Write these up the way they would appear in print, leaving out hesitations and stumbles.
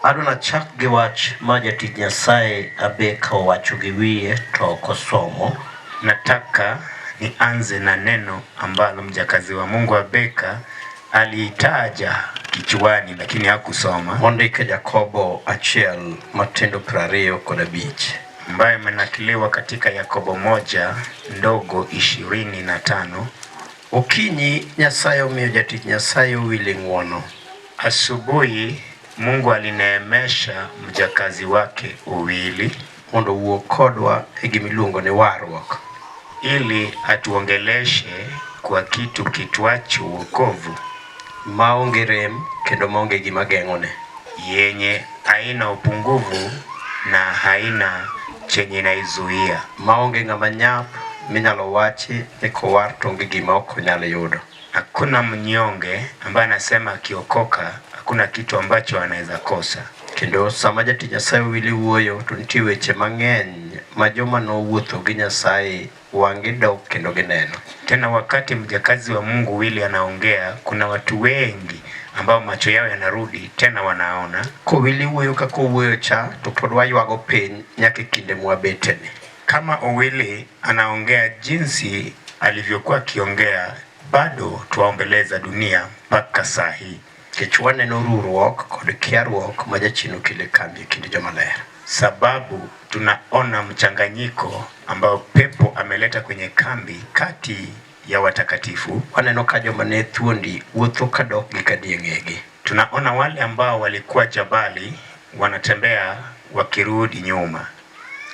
Aduna chak gi wach ma jatich Nyasaye Abeka owacho gi wiye to kosomo. Nataka nianze na neno ambalo mjakazi wa Mungu Abeka aliitaja kichwani lakini hakusoma. Mondike Yakobo 1:25 ambayo imenakiliwa katika Yakobo 1:25. Okinyi Nyasaye omiyo jatich Nyasaye owili ng'wono. Asubuhi Mungu alineemesha mjakazi wake Owili mondo wuo kodwa e gimiluongo ni warruok, ili atuongeleshe kwa kitu kitwacho wokovu, maonge rem kendo maonge gima geng'one, yenye haina upungufu na haina chenye naizuia, maonge ng'ama nyap minyalo wachi ni kowar tonge gima ok onyalo yudo. Hakuna mnyonge ambaye anasema akiokoka hakuna kitu ambacho anaweza kosa. Kendo sama jatich Nyasaye Owili wuoyo to nitie weche mang'eny ma joma nowuotho gi Nyasaye wang'i dok kendo gineno. Tena wakati mjakazi wa Mungu Owili anaongea, kuna watu wengi ambao macho yao yanarudi tena wanaona. Kowili wuoyo kaka owuoyo cha to pod waywago piny nyaka kinde mwabeteni. Kama Owili anaongea jinsi alivyokuwa akiongea, bado tuwaombeleza dunia mpaka saa hii. Kichwa neno ruruok kod kiaruok ma jachino kile kambi kinde jomaler. Sababu tunaona mchanganyiko ambao pepo ameleta kwenye kambi kati ya watakatifu. Waneno ka joma ne thuondi wuotho kadok gi kadieng'egi. Tunaona wale ambao walikuwa jabali wanatembea wakirudi nyuma.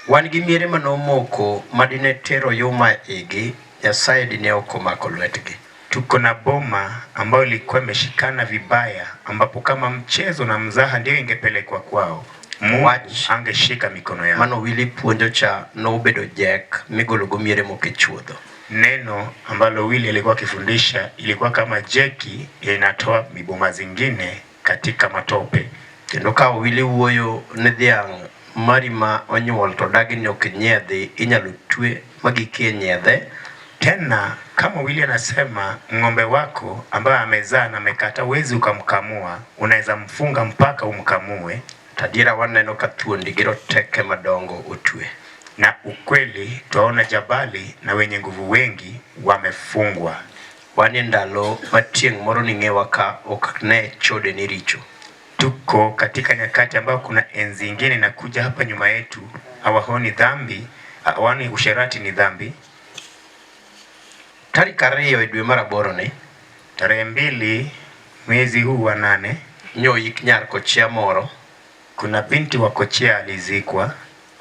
Wan gi miere manomoko madine tero yuma igi, Nyasaye dine okomako lwetgi. Tuko na boma ambayo ilikuwa imeshikana vibaya, ambapo kama mchezo na mzaha ndio ingepelekwa kwao, Mungu angeshika mikono yao. Mano Owili puonjo cha nobedo jek migologo miere mokichuodho. Neno ambalo Owili alikuwa akifundisha ilikuwa kama jeki inatoa miboma zingine katika matope. Kendo ka Owili wuoyo ne dhiang' mari ma onyuol to dagi ni ok nyiedhi, inyalo twe magikie nyiedhe. Tena kama Owili anasema ng'ombe wako ambaye amezaa na amekata wezi ukamkamua, unaweza mfunga mpaka umkamue. Tadiera waneno ka thuondi gi roteke madongo otwe. Na ukweli tuwaona jabali na wenye nguvu wengi wamefungwa. Wanie ndalo matieng' moro ning'ewa ka ok ne chode ni richo. Tuko katika nyakati ambao kuna enzi ingine inakuja hapa nyuma yetu, hawahoni dhambi, hawani usherati ni dhambi. Tarik 2 dwe mar 8 ni, tarehe 2 mwezi huu wa 8, nyoyik nyar Kochia moro. Kuna binti wa Kochia alizikwa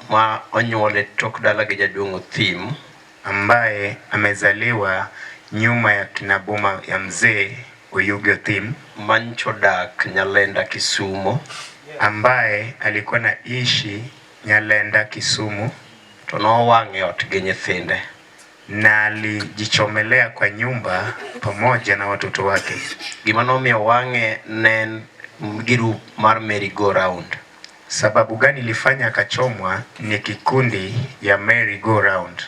ma onyuole tok dala gi jaduong' Othim, ambaye amezaliwa nyuma ya kinaboma ya mzee Oyugi Othim, mancho dak Nyalenda Kisumu, ambaye alikuwa naishi Nyalenda Kisumu. To nowang'e ot gi nyithinde, na alijichomelea kwa nyumba pamoja na watoto wake. Gima nomiyo wang'e ne girup mar Merry Go Round. Sababu gani ilifanya akachomwa? Ni kikundi ya Merry Go Round.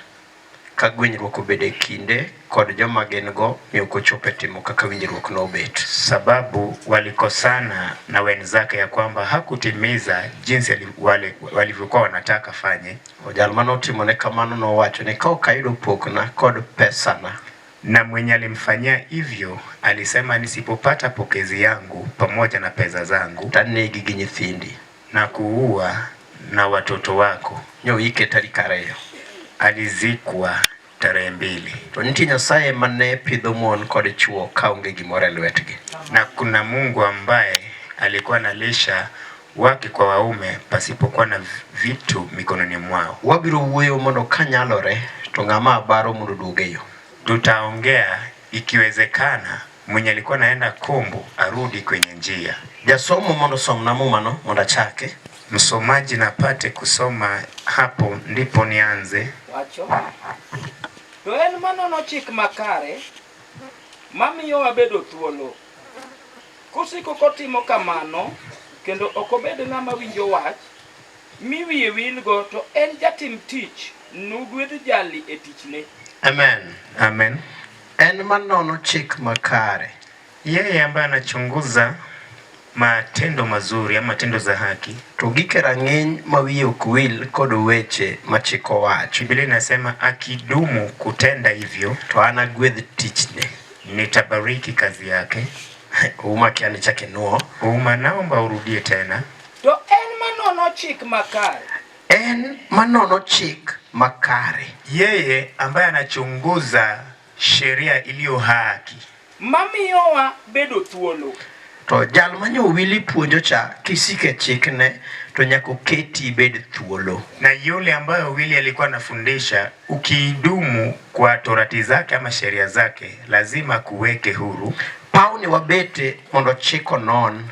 Ka gwenyruok obede kinde kod joma gin go miyo kochope timo kaka winjruok nobet. Sababu walikosana na wenzake ya kwamba hakutimiza jinsi walivyokuwa wanataka fanye. Ojal manotimone kamano nowacho ni ka ok ayudo pokna kod pesana. Na mwenye alimfanyia hivyo alisema nisipopata pokezi yangu pamoja na pesa zangu, tanegi gi nyithindi na kuua na watoto wako. Nyoyike tarik 2. Alizikwa tarehe 2. To nitie Nyasaye mane pidho mon kod chuo kaonge gimoro e lwetgi. Na kuna Mungu ambaye alikuwa analisha wake kwa waume pasipokuwa na vitu mikononi mwao. Wabiro wuoyo mondo kanyalore to ng'ama baro mondo dugeyo. Tutaongea ikiwezekana mwenye alikuwa naenda Kombo arudi kwenye njia. Jasomo mondo somna mumano mondo achake. Msomaji napate kusoma hapo ndipo nianze. Wacho. To en manono chik makare mamiyo wabedo thuolo. Kosiko kotimo kamano kendo ok obed ng'ama winjo wach miwiye wilgo, to en jatim tich nugwedh jali e tichne. Amen. Amen. En manono chik makare. Yeye ambaye anachunguza matendo mazuri ama matendo za haki, to gike rang'iny ma wiye ok wil kod weche ma chik owacho. Biblia inasema akidumu kutenda hivyo, to an agwedh tichne, nitabariki kazi yake. Uma kia nichake nuo. Uma, naomba urudie tena. To en manono chik makare. En manono chik makare. Yeye ambaye anachunguza sheria iliyo haki. Mamiyowa bedo thuolo. To jal manyo wili puonjo cha kisike chikne to nyako keti bed thuolo. Na yule ambayo wili alikuwa anafundisha, ukidumu kwa torati zake ama sheria zake, lazima kuweke huru. Pauni wabete mondo chiko non.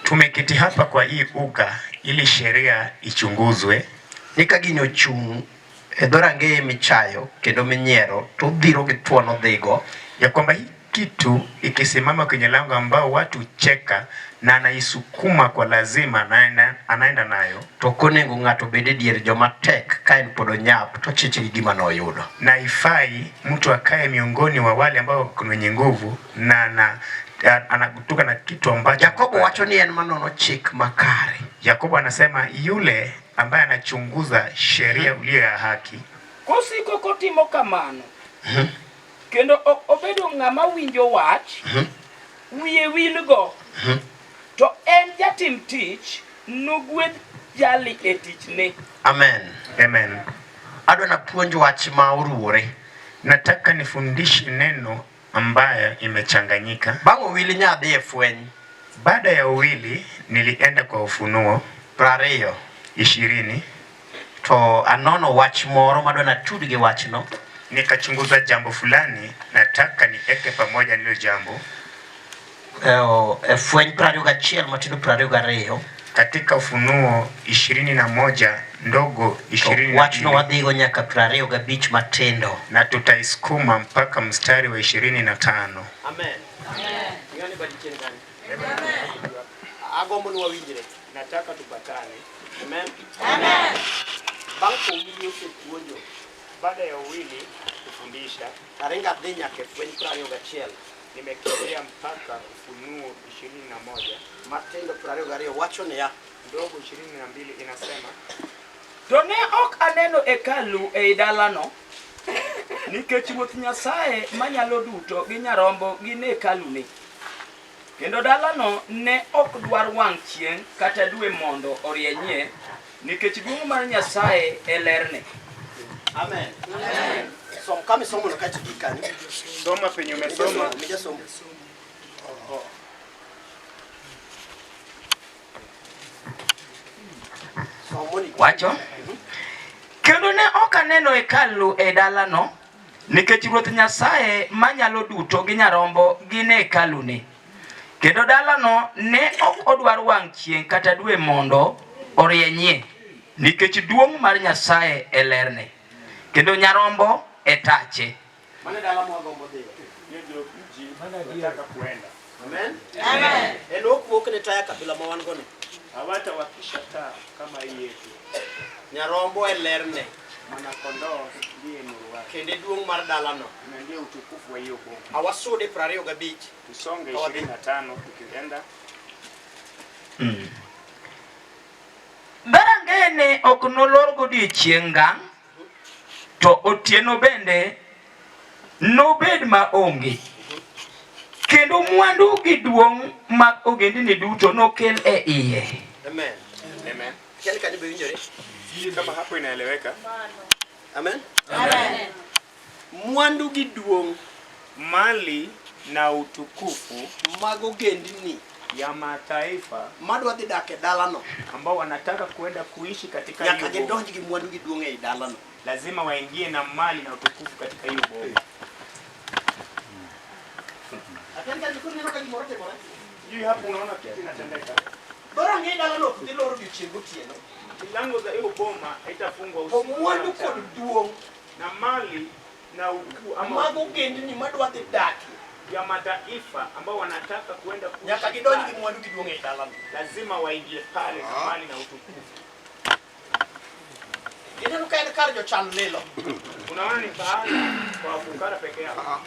Tumeketi hapa kwa hii uga ili sheria ichunguzwe. Nika gino chung edhorange michayo kendo minyiero to dhiro gi tuono dhigo, ya kwamba hii kitu ikisimama kwenye lango ambao watu cheka na anaisukuma kwa lazima anaenda nayo, to konengo ng'ato bede dier joma tek ka en podo nyap to chiche gi gima noyudo. Na ifai mtu akae miongoni wa wale ambao kuna wenye nguvu na anakutuka na kitu ambacho. Yakobo wacho ni en manono chik makare. Yakobo anasema yule ambaye anachunguza sheria uliyo ya haki, kosiko kotimo kamano, kendo obedo ng'ama winjo wach, wiye wilgo, to en jatim tich, nogwedh jali e tichne. Amen. Amen. Adwa na puonj wach ma oruore. Nataka nifundishe neno ambayo imechanganyika. Bango wili nyadhi e fweny. Baada ya uwili nilienda kwa Ufunuo 20 to anono wach moro madwa na tudi gi wachno. Nikachunguza jambo fulani, nataka nieke pamoja nilo jambo. Fweny 21 matindo 22. Katika Ufunuo 21 ndogo 22. Wachno wadhigo nyaka 25 matindo. Na tutaiskuma mpaka mstari wa 25. Amen. Ngani badicheni gani? Amen. Agombo ni wawinjire. Nataka tupatane. Amen. Amen. Banko wili usepuonjo. Baada ya uwili kufundisha, tarenga dhenya ke fweny 21. nimekimbia mpaka Ufunuo 21. Matendo 22 wacho ne ya Ndogo 22 inasema, To ne ok aneno hekalu e dalano, nikech Ruoth Nyasaye manyalo duto gi Nyarombo gin e hekalune. Kendo dalano ne ok dwar wang' chieng' kata dwe mondo orienyie, nikech duong' mar Nyasaye e lerne. Amen. Amen. Som kama somo na kati kikani. Soma penye umesoma. Nimesoma. Wacho? Kendo ne ok aneno hekalu e dalano, nikech Ruoth Nyasaye manyalo duto gi Nyarombo gin e hekalune. Kendo dalano ne ok odwar wang' chieng' kata dwe mondo orienyie, nikech duong' mar Nyasaye e lerne. Kendo Nyarombo e tache. Mane dala mwagombo dhiyo. Ndio mji nataka kuenda. Amen. Amen. Eno kuok ne taya kabila ma wan gone. Hawata wakisha taa kama hii yetu. Nyarombo e lerne. Mwana kondoo ndiye nuru wake. Kende duong' mar dalano. Na ndiye utukufu wa hiyo bomba. Awasude 25. Tusonge 25 tukienda. Barangene ok nolor godiechieng' gang', to otieno bende nobed maonge. Kendo mwandu gi duong' mag ogendini duto nokel e iye. Amen. Amen. Kiani kani bewinjore? Kama hapo inaeleweka. Amen. Amen. Mwandu gi duong', mali na utukufu mag ogendini ya mataifa madwa dhi dak e dalano, ambao wanataka kuenda kuishi katika nyaka hiyo gidonj gi mwandu gi duong' e dalano. lazima waingie na mali na utukufu katika hiyo bomba. Juu hapo unaona kitu kinatendeka. Bora ngi dalano diloro gichiego tieno. Milango za hiyo bomba haitafungwa usiku. Mwandu kod duong' na mali na utukufu ama mag ogendini madwa dhi dak ya mataifa ambao wanataka kuenda kuishi. nyaka gidonj gi mwandu gi duong' e dalano. Lazima waingie pale na mali na utukufu. Ineno ka en kar jochan lilo. Unaona ni pahali kwa fukara peke yao.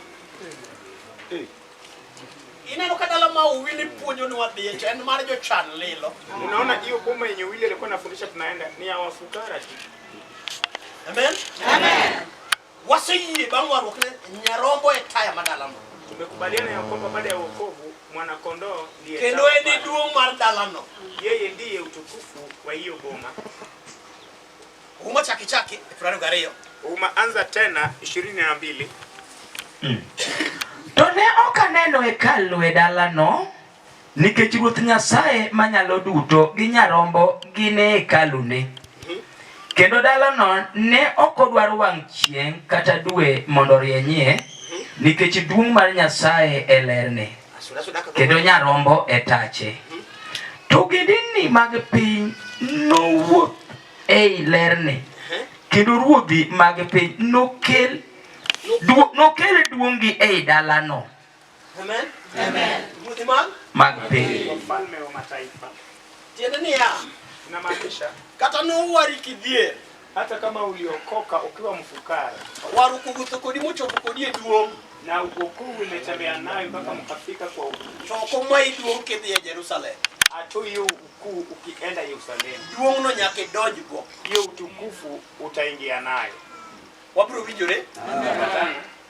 Ineno kadala ma uwili puonjo ni wadhi en mar jo chan lilo. Unaona hiyo boma yenye Wili alikuwa anafundisha tunaenda ni ya wafukara tu. Amen. Amen. Wasiyie bang warukne nyarombo e taya madala no. Tumekubaliana ya kwamba baada ya wokovu mwana kondoo ndiye kendo eni duong mar dala no. Yeye ndiye utukufu wa hiyo boma. Uma chaki Furarugario. Uma anza tena 22. To ne ok aneno hekalu e dalano nikech Ruoth Nyasaye Manyalo Duto gi Nyarombo gin e hekalune. Kendo dalano ne ok odwar wang' chieng' kata dwe mondo orienyie nikech duong' mar Nyasaye e lerne. Kendo Nyarombo e tache. To ogendini mag piny nowuok ei lerne. Kendo ruodhi mag piny nokel duong'gi ei dalano. Amen. Amen. Ruodhi mag piny. Wafalme wa mataifa. Tiende ni ya. Inamaanisha kata nowari kidhier. Hata kama uliokoka ukiwa mfukara. Waru kugutho kodi mochopo kodi e duong'. Na ukokovu umetembea nayo mpaka mkafika kwa ukuu. Choko mai duong' kidhi e Jerusalem. Ato hiyo ukuu ukienda Yerusalemu. Duong' no nyaka idonjgo. Hiyo utukufu utaingia nayo. Wabro winjore?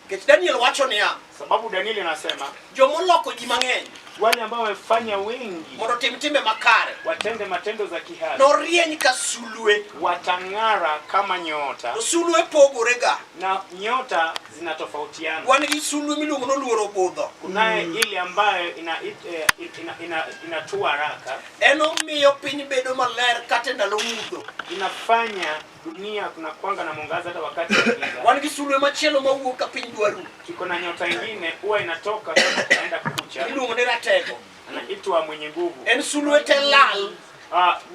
Kech Daniel wacho niya. Sababu Daniel anasema jomoloko ji mang'eny wale ambao wamefanya wengi mondo tim timbe makare watende matendo za kihari norieny ka sulwe watang'ara kama nyota. to sulwe pogorega Na nyota zinatofautiana. wan gi sulwe miluongo noluoro budho. Kunaye ile ambayo inatua haraka. Eno miyo piny bedo maler kata ndalo mudho. Inafanya dunia kuna kwanga na mwangaza hata wakati wa giza. Wan gi sulwe machielo mawuok ka piny dwaru. Tuko na nyota nyingine huwa inatoka kama inaenda kucha. Iluongo ni ratego. Anaitwa mwenye nguvu. En sulwe te lal.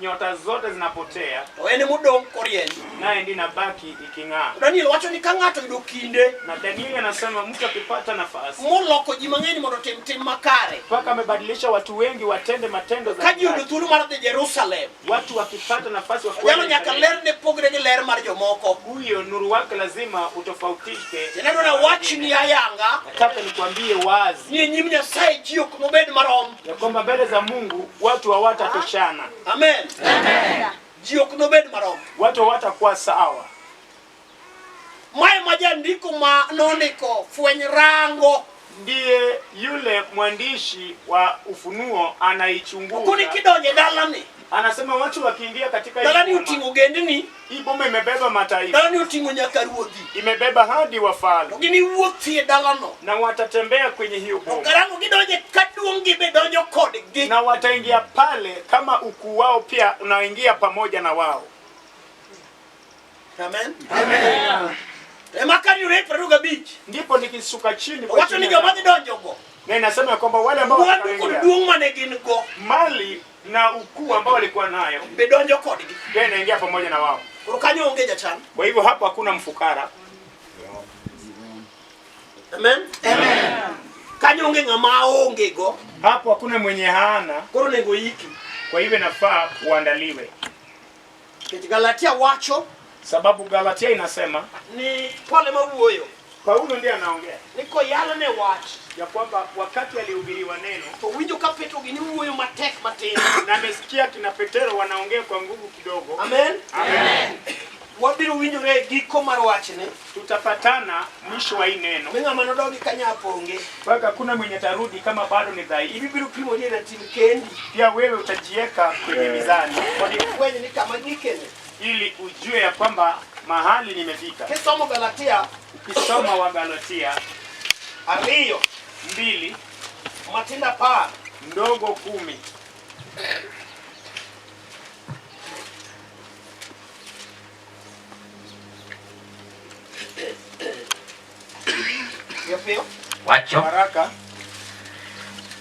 Nyota zote zinapotea. To en modong' korieny. Naye ndiye inabaki iking'aa. Daniel wacho ni ka ng'ato yudo kinde. Na Daniel anasema mtu akipata nafasi. Moloko ji mang'eny mondo tim makare. Mpaka amebadilisha watu wengi watende matendo za ka ji yudo thuolo mar dhi Jerusalem. Watu wakipata nafasi wa kwenda nyaka ler ne pogre gi ler mar jomoko. Huyo nuru wake lazima utofautike. Neno na wachni ayanga. Nataka nikwambie wazi. Ni nyim Nyasaye ji ok nobed marom. Ya kwamba mbele za Mungu watu hawatatoshana. Amen. Amen. Ji ok nobed marom. Watu hawatakuwa sawa. Mae majandiko ma nondiko fweny rango. Ndiye yule mwandishi wa Ufunuo anaichunguza. Kuni kidonye dalani. Anasema watu wakiingia katika dalani utingo gendini. Hii boma imebeba mataifa. Dalani utingo nyaka ruodhi. Imebeba hadi wafalme. Gini wuothie dalano. Na watatembea kwenye hiyo boma. Okarango gidonye kaduongi bedonjo kodgi. Na wataingia pale kama ukuu wao pia unaingia pamoja na wao. Amen. Amen. Emakani urepa ruga beach. Ndipo nikisuka chini kwa watu ni jomani donjogo. Na inasema kwamba wale ambao wanaingia duong manegin go mali na ukuu ambao walikuwa nayo bedonjo kodgi. Yeye anaingia pamoja na wao. Urukanyo ongeja chan. Kwa hivyo hapo hakuna mfukara. Amen. Amen. Kanyo onge ngama onge go. Hapo hakuna mwenye hana. Koro nego hiki. Kwa hivyo nafaa uandaliwe. Kiti Galatia wacho. Sababu Galatia inasema ni pole mawuoyo. Paulo ndiye anaongea. Niko yala ne wach ya kwamba wakati alihubiriwa neno to winjo ka Petro gini wuoyo matek matin na amesikia kina Petero wanaongea kwa nguvu kidogo. Amen. Amen. Wabiro winjore giko mar wachne. Tutapatana mwisho wa hii neno. Menga manodogi kanya ponge. Mpaka kuna mwenye tarudi kama bado ni dhaifu. Ibibiro pimo ni na tim kendi. Pia wewe utajiweka kwenye mizani. Kwenye ni kama gikene. Ili ujue ya kwamba mahali nimefika. Kisomo Galatia, ukisoma wa Galatia 2 matinda pa ndogo 10. Yopio wacho haraka.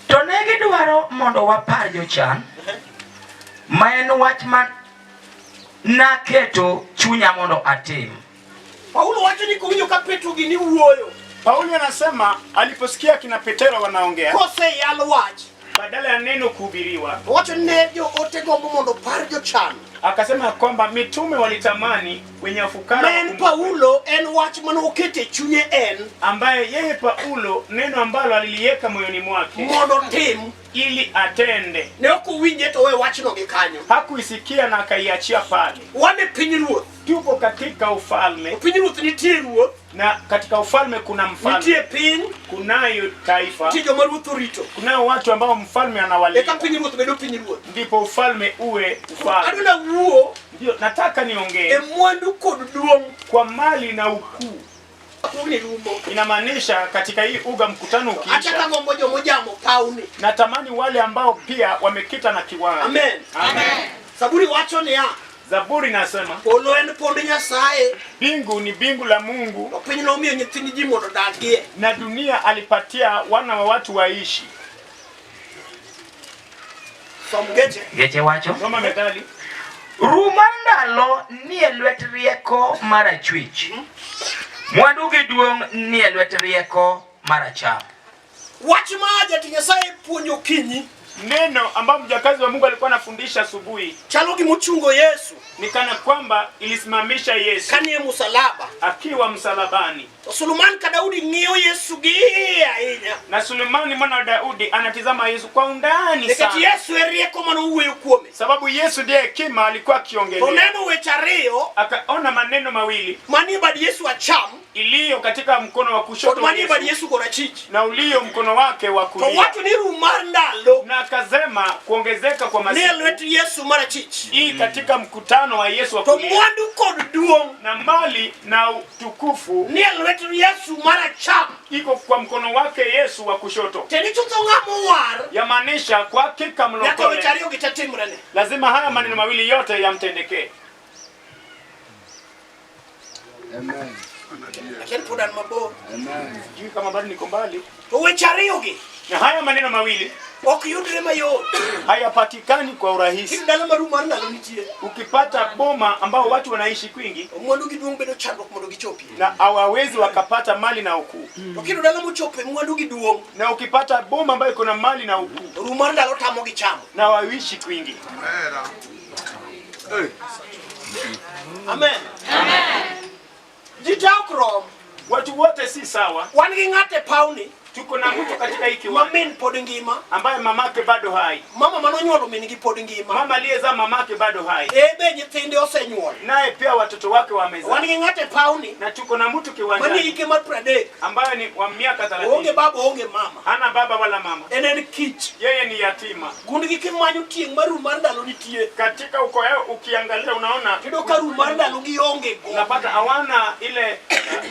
To ne gidwaro mondo wapar jochan ma en wach man naketo chunya mondo atim. Paulo wacho ni kuwinjo ka Petro gini wuoyo. Paulo anasema aliposikia kina Petero wanaongea kose yalo wach badala ya neno kuhubiriwa wacho ne jo ote gombo mondo par jochan Akasema kwamba mitume walitamani wenye ufukara. Men Paulo en wach manokete chunye en ambaye yeye Paulo neno ambalo aliliweka moyoni mwake mondo tim ili atende. Ne okuwinje to we wachno gikanyo. Hakuisikia na akaiachia pale. Wane piny ruoth. Tupo katika ufalme. Piny ruoth nitie ruoth. Na katika ufalme kuna mfalme. Nitie piny. Kunayo taifa. Nitie joma ruoth orito. Kunayo watu ambao mfalme anawalinda. Eka piny ruoth bedo piny ruoth. Ndipo ufalme uwe ufalme. Aduna wuo. Ndio nataka niongee. Mwandu kod duong kwa mali na ukuu. Rumo. Inamaanisha katika hii uga mkutano ukiisha. Acha kama mmoja mojamo pauni. Natamani wale ambao pia wamekita na kiwanja. Amen. Amen. Zaburi wacho ni ya. Zaburi nasema polo en pond Nyasaye. Bingu ni bingu la Mungu. To piny nomiyo nyithindi ji mondo odagie. Na dunia alipatia wana wa watu waishi. Geche wacho. Soma Methali. Rumandalo ni lwet rieko marachwich. Mwandu gi duong' ni lwet rieko maracham. Wach ma jati Nyasaye puonjo kinyi. Neno ambao mjakazi wa Mungu alikuwa anafundisha asubuhi. Chalo gi mochungo Yesu. Ni kana kwamba ilisimamisha Yesu. Kanie msalaba. Akiwa msalabani. Suleiman ka Daudi ng'iyo Yesu gi ahinya. Na Sulemani mwana wa Daudi anatizama Yesu kwa undani sana. Nikati Yesu erieko mano uweyo kuome. Sababu Yesu ndiye hekima alikuwa akiongelea. Oneno weche ariyo. Akaona maneno mawili. Mani bad Yesu acham. Iliyo katika mkono wa kushoto wa Yesu. Mani Yesu korachich. Na ulio mkono wake wa kulia. To watu ni rumandalo. Na akasema kuongezeka kwa masiku. Ni lwetu Yesu marachich. Hii katika mkutano wa Yesu wa kulia. To mwandu kod duong. Na mali na utukufu. Ni lwetu Yesu maracham. Iko kwa mkono wake Yesu wa kushoto. Tenichuto ngamo war. Yamaanisha kwa hakika mlokole. Yako gitatimrane. Lazima haya maneno mawili yote yamtendekee. Amen. Lakini pudan mabor. Amen. Juu kama bado niko mbali. To weche ariyo gi. Na haya maneno mawili ok yudre mayot. Hayapatikani kwa urahisi. Kindalo marumar ndalo nitie. Ukipata boma ambao watu wanaishi kwingi, mwandu giduong bedo chandruok mondo gichopi. Na hawawezi wakapata mali na ukuu. Ukino dala mochope mwandu giduong. Na ukipata boma ambayo iko na mali na ukuu, rumar ndalo tamo gichamo. Na waishi kwingi. Amen. Amen. Jitakrom. Watu wote si sawa. Wan gi ng'ate pauni. Tuko na mtu katika hiki watu. Mamin pod ngima. Ambaye mamake bado hai. Mama manonyuolo min gi pod ngima. Mama aliyezaa mamake bado hai. Be nyithinde osenyuol. Naye pia watoto wake wamezaa. Wan gi ng'ate pauni. Na tuko na mtu kiwanjani. Mani ike mar 30. Ambaye ni wa miaka 30. Onge baba onge mama. Hana baba wala mama. En kich. Yeye ni yatima. Gund gi kimanyo tieng mar rumar ndalo nitie. Katika uko yao ukiangalia unaona kido ka rumar ndalo gi onge go. Unapata hawana ile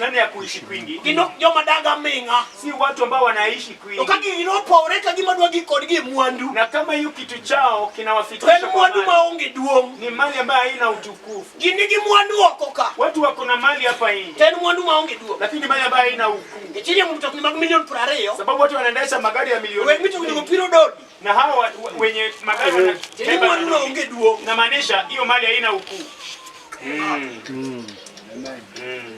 nani ya kuishi kwingi. Gino joma daga minga. Si watu ambao wanaishi kwingi. Okagi inopore ka gima dwa gi kod gi mwandu. Na kama hiyo kitu chao kinawafikisha kwa mwandu maonge duong. Ni mali ambayo haina utukufu. Gini gi mwandu oko ka. Watu wako na mali hapa nje. Ten mwandu maonge duong. Lakini mali ambayo haina ukuu. Ichini mtu mag milioni 20. Sababu watu wanaendesha magari ya milioni. Wewe mtu ndio piro dodi. Na hao wenye magari wanabeba mwandu maonge duong. Na maanisha hiyo mali haina ukuu.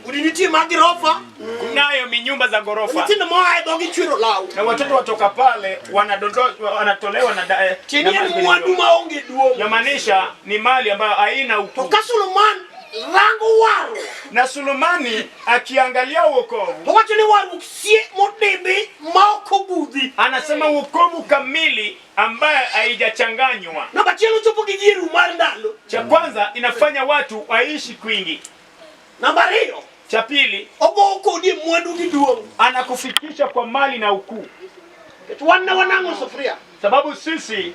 Uninitie magorofa. Kunayo minyumba za gorofa. Nitinda moa dogi chwiro lao. Na watoto watoka pale wanatolewa na chini mwandu maonge duong. Yamaanisha ni mali ambayo haina ukuu. Kwa Suleiman rango waru. Na Sulemani akiangalia wokovu. Wacha ni waru sie modebe maokobudhi. Anasema wokovu kamili ambaye haijachanganywa. Na bachelo chopo kijiru mandalo. Cha kwanza inafanya watu waishi kwingi. Namba 2. Cha pili, ogoko die mwandu giduong. Anakufikisha kwa mali na ukuu. Wanango sufuria. Sababu sisi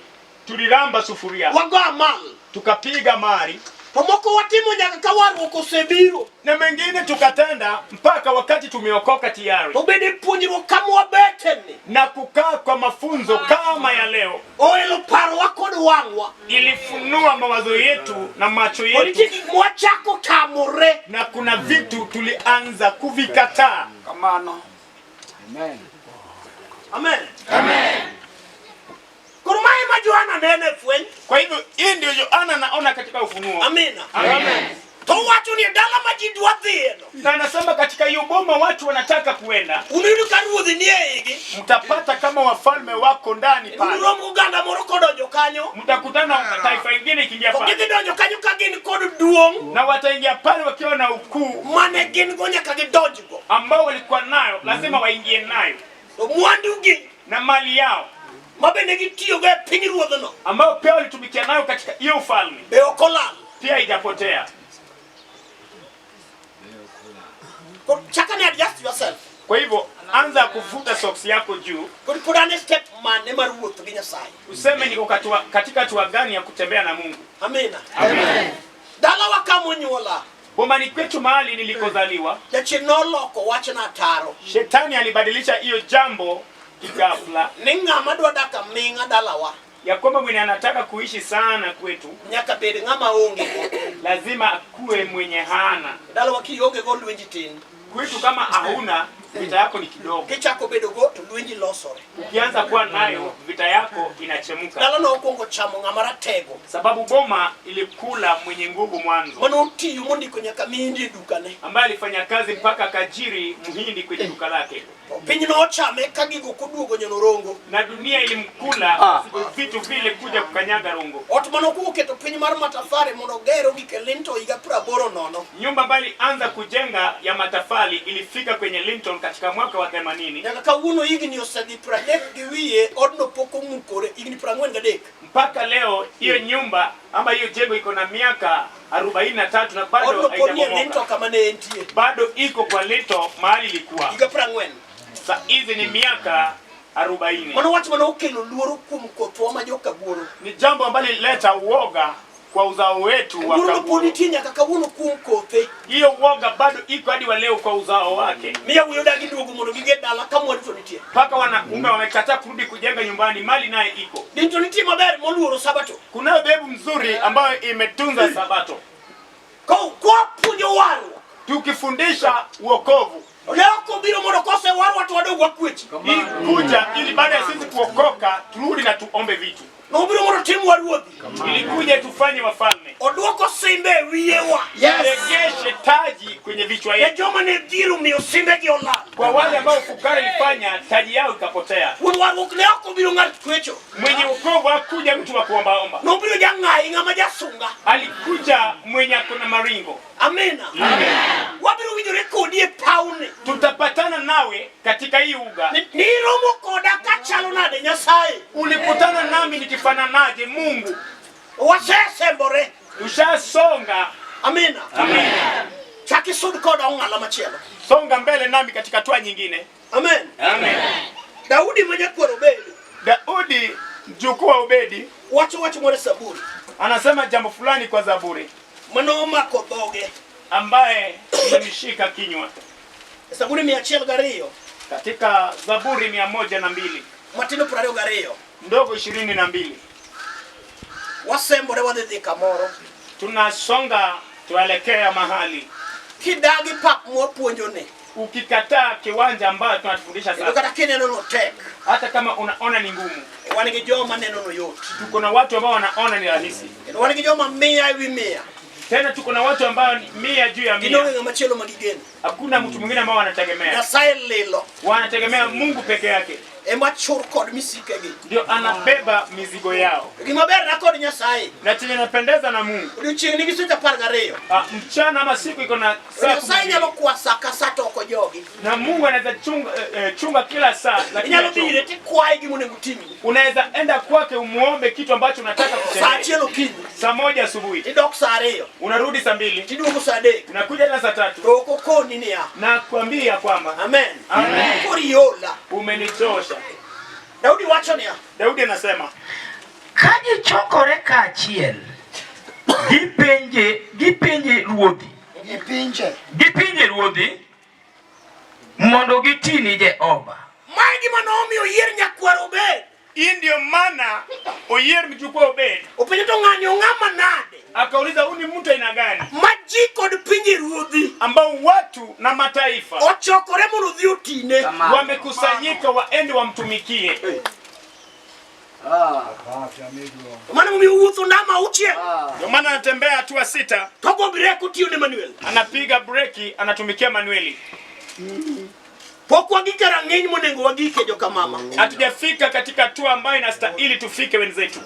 tuliramba sufuria. Waga mal. Tukapiga mali. Pomoko watimo nyaka kawaru okosebiro. Na mengine tukatenda mpaka wakati tumeokoka tayari. Obede puonjiro kama wabeteni. Na kukaa kwa mafunzo kama ya leo. Oelo paro wako wangwa. Ilifunua mawazo yetu na macho yetu. Politiki mwachako tamore. Na kuna vitu tulianza kuvikataa. Kamano. Amen. Amen. Amen. Kurumai majuana nene fwen. Kwa hivyo hii ndio Yohana naona katika Ufunuo. Amina. Amen. To watu ni dala majidwa dheno. Na anasema katika hiyo boma watu wanataka kuenda. Uniru karuodhi ni egi. Mtapata kama wafalme wako ndani pale. Uromu Uganda moroko donjo kanyo. Mtakutana na taifa lingine ikiingia pale. Ongeze donjo kanyo ka duong na wataingia pale wakiwa na ukuu mane gin go nyaka gidonjgo ambao walikuwa nayo, lazima waingie nayo, to mwandugi na mali yao mabende gitiyogo e pinyruodhno ambao pia walitumikia nayo katika hiyo ufalme be okolal pia haijapotea. chakane adjust yourself. Kwa hivyo anza kuvuta socks yako juu, Put on a step mane mar wuotho gi Nyasaye. useme niko katika hatua gani ya kutembea na Mungu. Amina. Amen. Dalawa kama nyuola. Bomani kwetu mahali nilikozaliwa, Jachien noloko wachna ataro. shetani alibadilisha hiyo jambo ghafla, Ni ng'ama dwa dak aming'a dalawa. ya kwamba mwenye anataka kuishi sana kwetu Nyaka bed ng'ama onge. lazima akuwe mwenye hana. Dalawa kionge go lwenji tin. Kwetu kama hauna, vita yako ni kidogo. Kichako bedo go to lwenji losore. Ukianza kuwa nayo, vita yako inachemuka, Dala no okwongo chamo ng'ama ratego. sababu boma ilikula mwenye nguvu mwanzo, Mano tiyo mondiko nyaka mindi dukane. ambaye alifanya kazi mpaka kajiri mhindi kwenye duka lake, Piny no ochame ka gigo koduogo nyono rongo. na dunia ilimkula vitu vile kuja kukanyaga rongo. Ot mano kuketo piny mar matafari mondo gero gi kelinto higa 80. Nyumba bali anza kujenga ya matafali ilifika kwenye Linton katika mwaka wa 80. Nyaka kawuono higni osedhi 30 gi wiye odno pok omukore higni 43. Mpaka leo hiyo nyumba ama hiyo jengo iko na miaka 43 na bado Odno poni linto haijabomoka. kama ne entie. Bado iko kwa Linton mahali ilikuwa. Higa 40. Sa hizi ni miaka 40. Mano wach mano okelo luoro kuom kothwa ma joka buoro. Ni jambo ambalo lileta uoga kwa uzao wetu wa Buoro Kaburu. poni tie nyaka kawuono kuom kothe. Hiyo uoga bado iko hadi wa leo kwa uzao wake. Miya wuyo dagi duogo mondo gige dala ka mwandu to nitie. Paka wanaume wamekataa kurudi kujenga nyumbani, mali naye iko. Dinto nitie maber moluoro sabato. Kuna bebu mzuri ambayo imetunza sabato. Kwa puonjo waru. Tukifundisha uokovu, Leo kobiro mondo kose waru watu wadogo wakwechi. kuja ili baada ya sisi kuokoka turudi na tuombe vitu. No biro mondo tim waruodhi. Ilikuja tufanye wafalme. Oduoko simbe wiyewa. Regeshe taji kwenye vichwa Ya yetu. joma ne dhiru miyo simbe gi ola. Kwa wale ambao fukara ilifanya taji yao ikapotea. Waruok ne ok obiro ng'at kwecho. Mwenye wokovu hakuja mtu wa kuombaomba. Nobiro jang'ayi ng'ama jasunga. Alikuja mwenye akona maringo. Amina. Wabiro winjore kodi e paune. Tutapatana nawe katika hii uga. Niromo koda kachalo nade Nyasaye. Ulikutana nami nikifananaje Mungu? Wasesembore. Ushasonga. Amina. Amina. Chaki sud koda ong'ala machielo. Songa mbele nami katika hatua nyingine. Amen. Amen. Daudi manyakwero beli. Daudi mjukuu wa Obedi Wacho more Saburi. anasema jambo fulani kwa Zaburi Mano omako dhoge. ambaye ilimshika kinywa. Saburi 102. Katika Zaburi 102 Matino 22. ndogo 22 Wasembore wadhi kamoro. tunasonga tuelekea mahali. Kidagi pak mwapuonjone. Ukikataa kiwanja ambayo tunatufundisha Ndo sasa, kata kineno no tek. hata kama unaona ni ngumu, Wan gi joma neno no yot. tuko na watu ambao wanaona ni rahisi. Wan gi joma mia ewi mia. Tena tuko na watu ambao ni 100 juu ya Ginonge 100. ng'ama chielo magigeno. Hakuna mtu mwingine ambao wanategemea. Nyasaye lilo. Wanategemea Mungu peke yake. Ema chur kod misikegi. Ndio anabeba mizigo yao. Gima ber na kod Nyasaye. Na chenye napendeza na Mungu, Odiochieng' nigi seche 12. mchana ama siku iko na saa Nyasaye 12. nyalo kwasa ka sa to oko jogi. Na Mungu anaweza chunga kila saa, lakini Inyalo bire tikwaye gima onego timi. unaweza enda kwake umuombe kitu ambacho unataka Sa kutendea. achiel okinyi. Saa 1 asubuhi, Tidok sa 2. unarudi saa 2, Tiduogo sa 3. unakuja tena saa 3. To ok okoni niya. Na kuambia kwamba Amen. Amen. Kori yola. umenichosha. Daudi wacho niya. Daudi anasema Kaji chokore kaachiel gipenje ruodhi mondo gitini Jehova. Mae gima nomiyo oyier nyakwaro Obed. hii ndio maana Oyier mjukuu wa Obedi Openjo to ng'anyo ng'ama nade. akauliza huyu ni mtu aina gani Ma ji kod pinje ruodhi ambao watu na mataifa ochokore mondo odhi otine. wamekusanyika waende wamtumikie. Mano momiyo wuotho ndama auchiel. Ndio maana anatembea hatua 6, To go brek otiyo ne Manuel. anapiga breki, anatumikia Manueli. Pok wagike rang'iny monego wagike joka mama. Hatujafika katika hatua ambayo inastahili tufike wenzetu.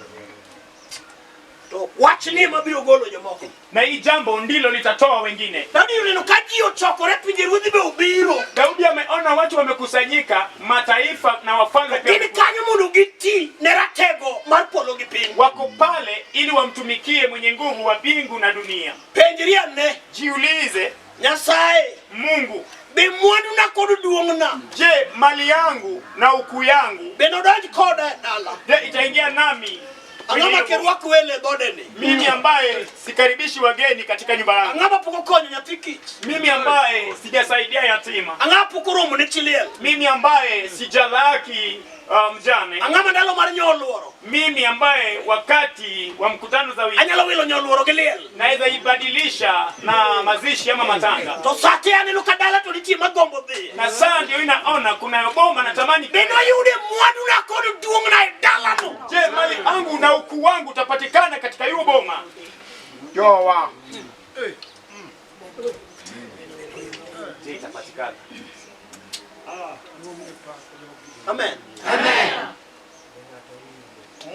To wach ni mabiro golo jomoko. Na hii jambo ndilo litatoa wengine. Daudi neno kaji ochokore pinje ruodhi be obiro. Daudi ameona watu wamekusanyika, mataifa na wafalme pia. Lakini kanyo mondo giti ne ratego mar polo gi piny. Wako pale ili wamtumikie mwenye nguvu wa mbingu na dunia. Penjria ne. Jiulize, Nyasaye, Mungu, be mwandu na kodu duongna. je, mali yangu na ukuu yangu Be nodonj koda dala. je itaingia nami? Angama kerwako wele bodeni. Mimi ambaye sikaribishi wageni katika nyumba yangu. Angama poko konyo nyathi kich. Mimi ambaye sijasaidia yatima. Angama poko romo ne chiliel. Mimi ambaye sijalaki mjane. Angama ndalo mar nyoluoro. Mimi ambaye wakati wa mkutano za wiki Anyalo wilo nyoluoro giliel. naweza ibadilisha na mazishi ama matanga. To sate aneno kadala to nitie magombo dhi. Na saa ndio inaona kuna boma natamani. Bendo yude mwandu na kodu duongna dala no. Je, mali yangu na ukuu wangu utapatikana katika hiyo boma? Yoa. Je, itapatikana? Amen. Amen.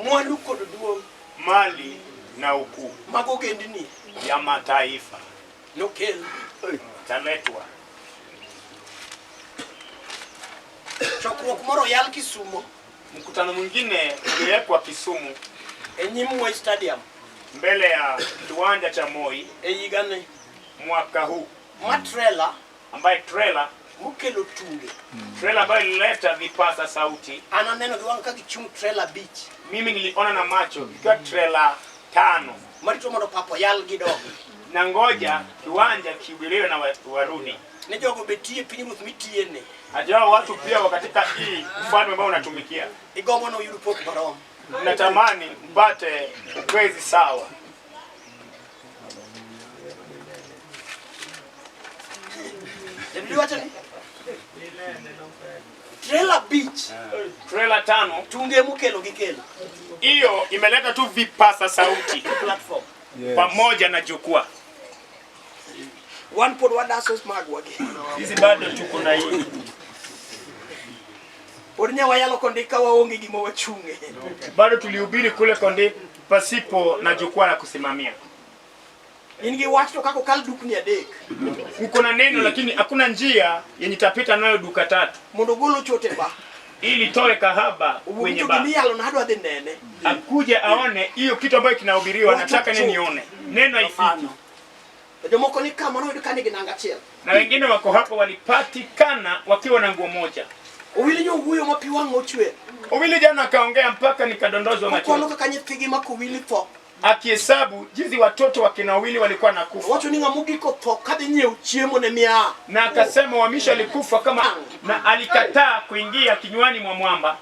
Mwandu kodu duong Mali na ukuu mago gendini ya mataifa no kel. taletwa. Chokruok moro yal Kisumo Mkutano mwingine uliwekwa Kisumu enyim Moi Stadium mbele ya kiwanja cha Moi eyigane mwaka huu, matrela ambaye trailer mukelo tunge. ambayo ilileta vipasa sauti. Ana neno giwanga ka gichung trailer beach. Mimi niliona na macho ikiwa trailer 5 Marito mondo papo yal gidog. na ngoja kiwanja kihubiriwe na warudi. Ne jogo betie piny ruoth mitiene. Ajao watu pia wakatika hii ufalme ambao unatumikia. Igombo no yudo pok marom. Natamani mpate ukwezi sawa. Ndio ni trailer beach. Trailer 5 Tunge mukelo gikelo. hiyo imeleta tu vipasa sauti Platform. pamoja na jukwaa. One pod wadasos magwagi. Sisi bado tuko na hii. Pod nyawa yalo kondika waonge gimo wachunge. Bado tulihubiri kule konde pasipo na jukwaa la kusimamia. Ingi wach to kako kal dukni adek. Uko na neno lakini hakuna njia yenye tapita nayo duka 3 Mondo golo chote ba. ili toe kahaba kwenye ba. Mtu yalo na hado adhi nene. Akuje aone hiyo kitu ambayo kinahubiriwa, nataka nini nione. Neno haifiki. Jomoko ni kama no dukani ginanga chiel. Na wengine wako hapo walipatikana wakiwa na nguo moja. Owili nyo huyo mapi wango chwe. Owili jana akaongea mpaka nikadondozwa Kwa macho. kaka nyithigi mako wili tho. Akihesabu jinsi watoto wakina wawili walikuwa nakufa. Wacho ninga mugiko tho kadhi nyeu chiemo ne mia. Na akasema wamisha alikufa kama na alikataa kuingia kinywani mwa mwamba.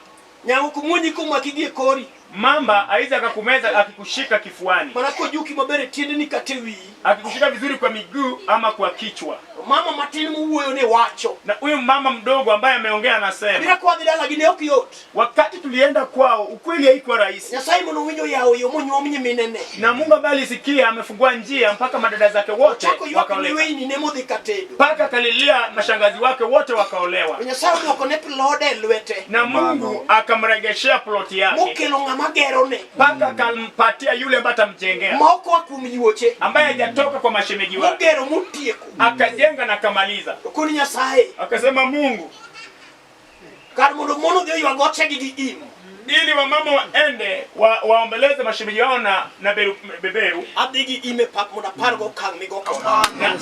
Nyangu kumunyi kumakigie kori. Mamba aiza akakumeza akikushika kifuani. Manako juki mabere tiende ni katewi. Akikushika vizuri kwa miguu ama kwa kichwa. Mama matini muwe ne wacho. Na huyu mama mdogo ambaye ameongea anasema, Bila kwa dhila gine okiyot. wakati tulienda kwao ukweli haikuwa rahisi. Nyasaye mono winyo yao yo monyo mnye minene. Na Mungu ambaye alisikia amefungua njia mpaka madada zake wote wakaolewa. Ni nemo de katedo. Mpaka kalilia mashangazi wake wote wakaolewa. Nyasaye mwako ne plode lwete. Na Mungu akamregeshea ploti yake. Mokelo ngama gero ne. Mpaka akampatia yule ambaye atamjengea. Moko akum yuoche. Ambaye hajatoka kwa mashemeji wake. Mogero mutieko. Akajenga na kamaliza. Kuni Nyasaye. Akasema Mungu, Kar mondo mono dio yagoche gi im. ili wamama waende waombeleze mashemeji wao na beberu. Adigi ime pak moda pargo kang migo ko.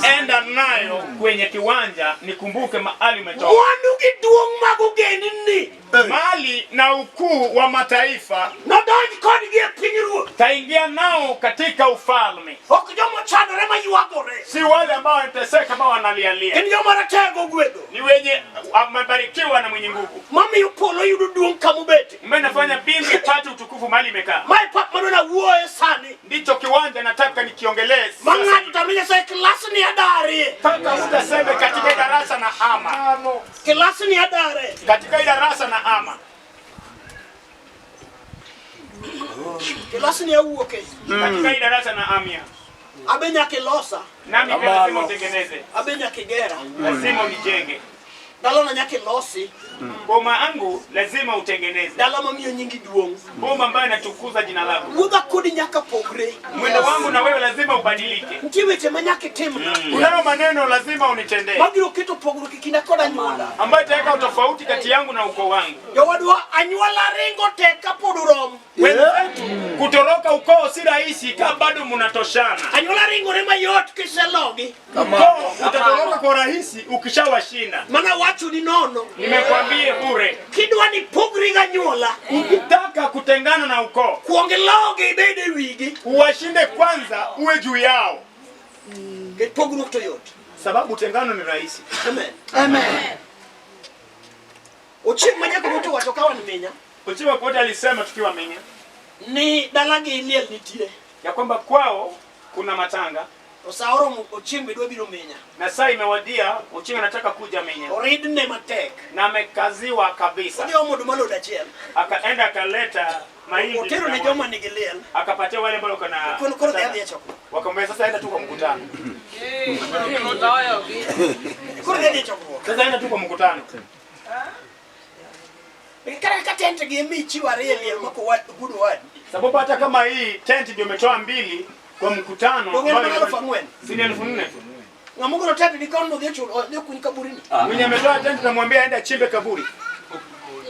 Naenda nayo kwenye kiwanja nikumbuke mahali umetoka. Wandu giduong mago genini. Mali na ukuu wa mataifa No donj kod gi pinyiru. taingia nao katika ufalme. Ok jomo chandore ma yuagore. Si wale ambao wanateseka ambao wanalialia. En joma ratego gwedo. Ni wenye wamebarikiwa na mwenye nguvu. Mami upolo yudu duong kamubete. Mmenafanya bingu ipate utukufu mahali imekaa. Mai pak manona uoe sani. Ndicho kiwanja nataka nikiongelee sasa. Mangatu tamenya sa klasi ni adari. Paka utaseme katika darasa na ama. Klasi ni adari. Katika darasa na ama. Klasi ni auoke. Katika darasa na amia. Abenya kilosa. Nami pia lazima utengeneze. Abenya kigera. Lazima unijenge. Dalo na nyake losi. Boma yangu lazima utengeneze. Dalo mamiyo nyingi duong. Boma ambayo inatukuza jina lako. Wuodha kodi nyaka pogre. Mwendo wangu na wewe lazima ubadilike. Nitie weche manyake timna. Unayo maneno lazima unitendee. Magiro keto pogruok kinda kod anyuola. Ambayo itaweka utofauti kati yangu na ukoo wangu. Jowadwa anyuola ringo tek kapod urom. Wenzetu kutoroka ukoo si rahisi kama bado mnatoshana. Anyuola ringo rema yot kiselogi. Ukoo utatoroka kwa rahisi ukishawashinda. Mana wacho ni nono. Nimekwambia bure. Kidwa ni pogri ga anyuola. Ukitaka kutengana na ukoo, Kuonge logi ibede wigi. uwashinde kwanza, uwe juu yao. Pogruok to yot. Sababu utengano ni rahisi. Amen. Amen. Ochik manyako moto wacho kawa ni menya. Uchiwa kote alisema tukiwa menya Ni dalagi iliel nitie. ya kwamba kwao kuna matanga Osaoro ochimbe dwa biro menya. na saa imewadia, Uchiwa anataka kuja menya Oridne matek. na amekaziwa kabisa. Ndio modu malo dachiel. Akaenda akaleta mahindi, Otero ne joma nigi liel. akapatia wale ambao kana Kono dhi ya choko. wakamwambia sasa enda tu kwa mkutano. Kono dhi ya choko. Sasa enda tu kwa mkutano. Kara ka tent gi mi chiwa liel mako wad gudu wad. Sababu hata kama hii tent ndio umetoa mbili kwa mkutano Ndio ngelo malo fangwen. si 4,000 tu. Ngamugo tent ni kono dhi chulo dhi kunika burini. Mwenye ametoa tent tunamwambia aende achimbe kaburi.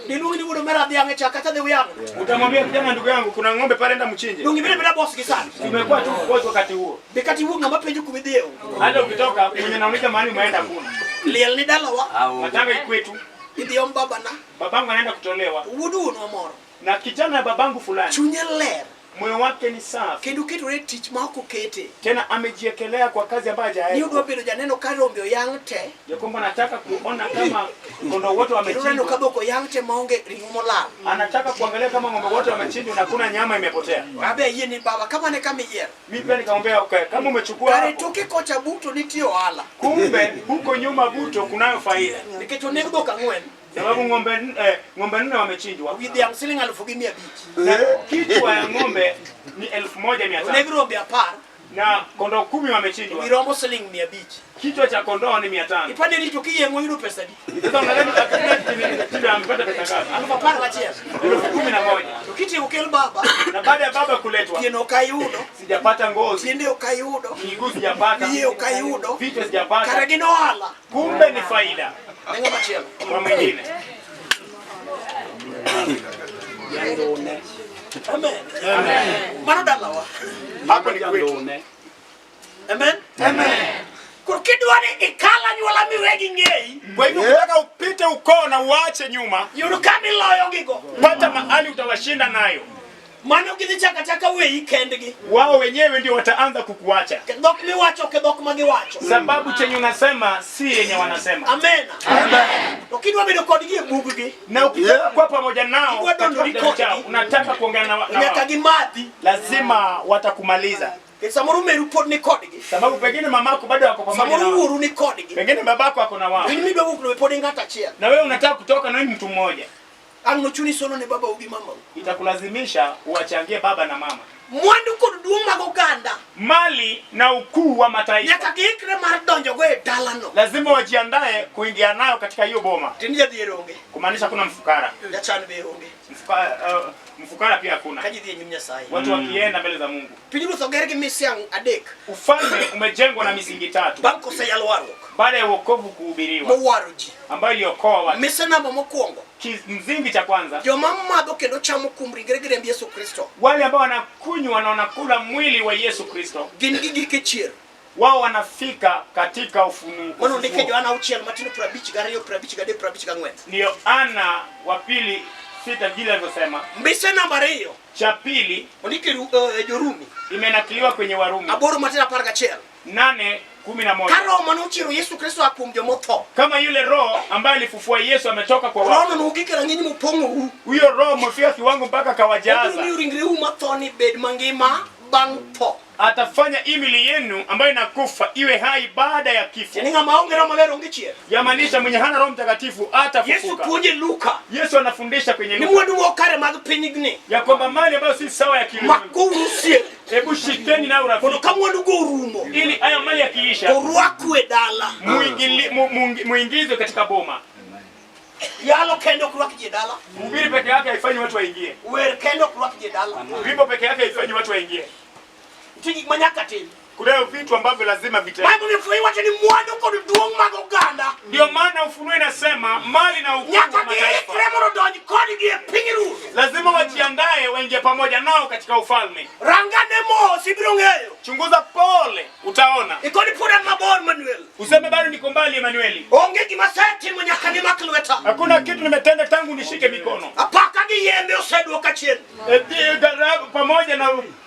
Dilungi ni gudu mera dhi ange chaka tade uyang. Utamwambia kijana, ndugu yangu, kuna ng'ombe pale, enda mchinje. Dungi bile bila boss kisana. Tumekuwa tu boss wakati huo. Bekati wunga mapenju kubidheo. Hata ukitoka mwenye nauliza mahali umeenda kuna. Liel ni dalawa. Matanga ikwetu. Idhi baba na. Babangu anaenda kutolewa. Wudu no moro. Na kijana ya babangu fulani, Chunye ler. moyo wake ni safi. Kendo keto re tich ma ok okete. Tena amejiekelea kwa kazi ambayo Ni hajawahi. udwa bedo janeno ka rombe oyang' te. Ya kwamba anataka kuona kama kondoo wote Kendo neno wamechinjwa. ka dhok oyang' te maonge ring'o molal. Anataka kuangalia kama ng'ombe wote wamechinjwa na kuna nyama imepotea. Abe yie ni baba kama ne kama yier. Mimi pia nikamwambia okay, kama umechukua Kare hapo, toke kocha buto nitie ohala. kumbe huko nyuma buto kunayo faida. Nikech oneg dhok ang'wen. Sababu ng'ombe 4 wamechinjwa. Wi dhiang' siling 5,500. Na kichwa ya ng'ombe ni Oneg 1,500 rombe 10. na kondoo 10 Wi wamechinjwa. rombo siling 500. Kichwa cha kondoo ni 500. Ipande rito kiyeng'o yudo pesa di. Sasa unadhani kitu amepata pesa ngapi? Alufu 10,000. 11,000. To kiti ukel baba. Na baada ya baba kuletwa, Tieno okayudo. sijapata ngozi, Tiende okayudo. miguu sijapata, Iye okayudo. vichwa Kare sijapata. gin ohala. Kumbe ni faida Ne ng'ama chielo. kwa mwingine. Amen. Mano dalawa. Hapo ni kwetu. Amen. Amen. Kuro kidwa ni ikala nyuola miwegi ng'ei. Kwa hivyo ukitaka upite ukoo na uache nyuma, Yudo kama iloyo gigo. pata mahali utawashinda nayo. Mano gidhi chaka weyi kendgi. Wao wenyewe ndio wataanza kukuacha. Dhok miwacho ke dhok magiwacho. Sababu chenye unasema si yenye wanasema. Amen. Amen. To kidwa bedo kodgi e buggi. Na ukitaka kuwa pamoja nao Kidwa katika dondo kitabu chao, rikodi. unataka kuongea na Nyaka wao, gimadhi. lazima watakumaliza. Ke samoro meru pod ni kodgi. Sababu pengine mamako bado wako pamoja na Samoro wao. wuoru ni kodgi. Pengine babako ako na wao. In midwa wuok no pod ng'ato achiel. Na wewe unataka kutoka na mtu mmoja. Ang' nochuni sono ne baba ugi mama. Itakulazimisha uwachangie baba na mama. Mwandu kod duong' mag oganda. Mali na ukuu wa mataifa Nyaka giikre mar donjo go e dalano. lazima wajiandae kuingia nayo katika hiyo boma. Tind jadhier onge. Kumaanisha kuna mfukara. Jachan be onge. Mfukara pia hakuna. Ka ji dhi e nyim Nyasaye. Watu wakienda mbele za Mungu. Pinyruoth oger gi misiang' adek. Ufalme umejengwa na misingi 3. Bang' koseyalo warruok. Baada ya wokovu kuhubiriwa, Mowaro ji. ambayo iliokoa watu. Mise namba mokwongo. Mzingi cha kwanza, Joma madho kendo chamo kum ringre gi remb Yesu Kristo. wale ambao wanakunywa na wanakula mwili wa Yesu Kristo, Gin gi gike chier. wao wanafika katika ufunuo. Mano ndike Johana 6 matindo 52, 53, 54. Ndio Ana wa pili 6 vile alivyosema. Mise namba 2. Cha pili Ondike Jorumi. imenakiliwa kwenye Warumi 8:11. 8:11. Ka Roho manochiro Yesu Kristo akuom jomotho. Kama yule roho ambaye alifufua Yesu ametoka kwa wafu. Roho no gike rang'iny mopong'ou. Huyo roho mfia kiwango mpaka kawajaza. Omiyo ringreu mathoni bed mangima bang' tho. Atafanya imili yenu ambayo inakufa iwe hai baada ya kifo. Tiende ng'ama onge Roho Maler onge chier. Yamaanisha mwenye hana Roho Mtakatifu Yesu atafufuka. puonje Luka. Yesu anafundisha kwenye Ni Luka mwandu mokare mag pinyni. ya kwamba mali ambayo si sawa ya kilimwengu, Makouru sier. hebu shikeni na Mondo urafiki, ka mwandu go orumo. ili haya mali yakiisha To rwaku e dala. muingizwe katika boma. Yalo kendo kurwak ji dala. Mhubiri peke yake haifanyi watu waingie. Wer kendo kurwak ji dala. Wimbo peke yake haifanyi watu waingie. Tiji manyaka tin. Kuna vitu ambavyo lazima vitende. Bible ni wacha ni mwandu kwa duong mag oganda. Ndio maana Ufunuo inasema mali na ukuu wa mataifa lazima wajiandae waingie pamoja nao katika ufalme. Rangane mo sibiro ng'eyo. Chunguza pole utaona. Ikoni pura mabor Manuel. Useme bado niko mbali Emanueli. Onge gima setimo nyaka ni maklweta. Hakuna kitu nimetenda tangu nishike mikono. Apaka gi yembe osedwoka chien. Pamoja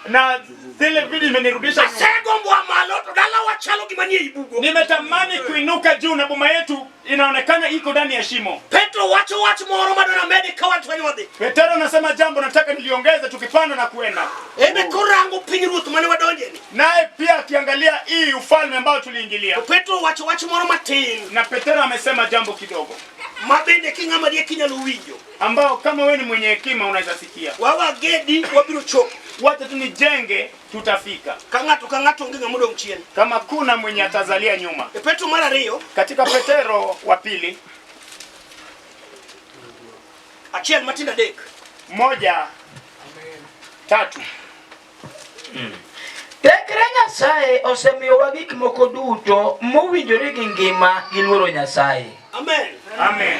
na zile vitu imenirudisha nyuma. Asegombo amalo to dala wachalo gima ni ibugo. Nimetamani kuinuka juu na boma yetu inaonekana iko ndani ya shimo. Petro wacho moro madona medica watu wanyodhi. Petero anasema jambo nataka niliongeze tukipanda na kuenda. Ebe korango pinyi ruth mane wadonjeni. Naye pia akiangalia hii ufalme ambao tuliingilia. Petro wacho moro matin. Na Petero amesema jambo kidogo. Mabende kingama die kinyalo winjo. Ambao kama wewe ni mwenye hekima unaweza sikia. Wawa gedi wabiro chopo. Wacha tunijenge tutafika. Kangato nginga mudo mchien. Kama kuna mwenye atazalia nyuma. Petro mara rio. Katika Petero wa pili. Achiel matinda dek. 1:3. Tekre Nyasaye osemiyowa gik moko duto mowinjore gi ngima gi luoro Nyasaye. Amen. Amen.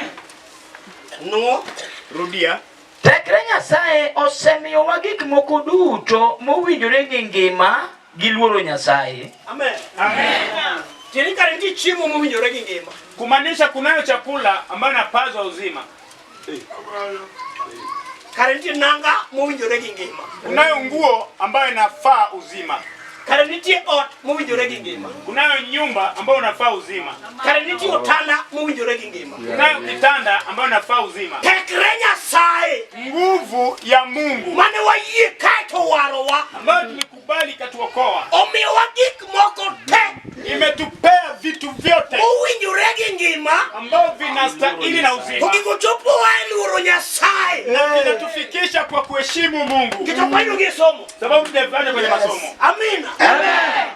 No. Rudia. Tekre Nyasaye osemiyowa gik moko duto mowinjore gi ngima gi luoro Nyasaye. Amen. Amen. Tini karenti chiemo mowinjore gi ngima. Kumaanisha kunayo chakula ambayo napazwa uzima. Karenti nanga mowinjore gi ngima. Kunayo nguo ambayo inafaa uzima. Karenti ot mowinjore gi ngima. Kunayo nyumba ambayo inafaa uzima. Karenti otanda mowinjore gi ngima. Kunayo kitanda ambayo inafaa uzima. Tekre Nyasaye. Nguvu ya Mungu. Mane wayie kaito warowa. Ambayo tulikubali katuokoa. Omiyowa gik moko te. Imetupea vitu vyote. Mowinjore gi ngima. Ambao vinastahili na uzima. Ukikochopo wa luoro Nyasaye. Na inatufikisha kwa kuheshimu Mungu. Kitakwendo gi somo. Sababu tunafanya kwenye masomo. Amina. Amen.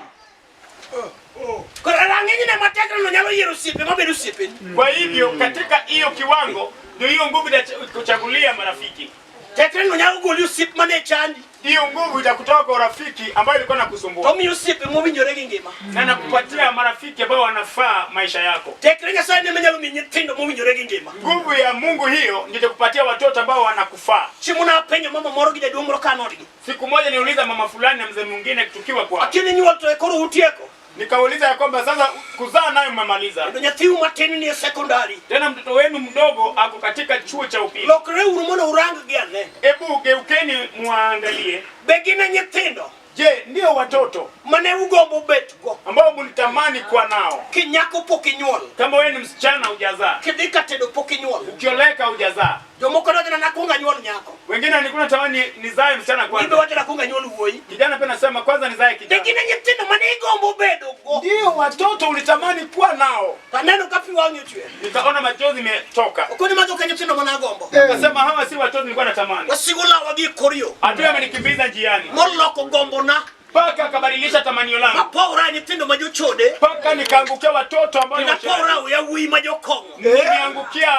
Kwa rangenyi na matekra no nyalo yero sipe mabedo sipe. Kwa hivyo katika hiyo kiwango ndio hiyo nguvu ya kuchagulia marafiki. Tekra no nyalo goli sipe mane chandi. Hiyo nguvu itakutoka kwa rafiki ambayo ilikuwa inakusumbua. Tomi usipe mowinjore gi ngima. Na nakupatia marafiki ambao wanafaa maisha yako. Tekra Nyasaye ne menyalo mi nyithindo mowinjore gi ngima. Nguvu ya Mungu hiyo ndio itakupatia watoto ambao wanakufaa. Chimuna penyo mama moro gi jaduong' moro kanodgi. Siku moja niuliza mama fulani na mzee mwingine tukiwa kwa. Akini nyuol to ekoro utieko. Nikauliza ya kwamba sasa kuzaa nayo mmemaliza. Ndio nyathiu matini ni secondary. Tena mtoto wenu mdogo ako katika chuo cha upili. Lokre uru mono urang gi ane. Hebu geukeni muangalie. Begine nyithindo. Je, ndio watoto mane ugombo bet go ambao mlitamani kuwa nao? Kinyako pokinyuol. Kama wewe ni msichana hujazaa. Kidika tedo pokinyuol. Ukioleka hujazaa. Jomoko ndio nakunga nyuol nyako. Wengine walikuwa natamani nizae msichana kwanza. Ndio watu nakunga nyuol uoi. Kijana pia nasema kwanza nizae kijana. Begine nyithindo mane igombo bedo go. Ndio watoto ulitamani kuwa nao. Kaneno kapi wangu chwe. Nikaona machozi imetoka. Ukoni macho kwenye nyithindo mane agombo. Akasema hawa si watoto nilikuwa natamani. Wasigula wagi korio. Adui amenikimbiza njiani. Moloko gombo na. Paka akabadilisha tamanio langu. Mapora nyithindo majochode. Paka nikaangukia watoto ambao ni Ninapora ya wi majokongo. Nimeangukia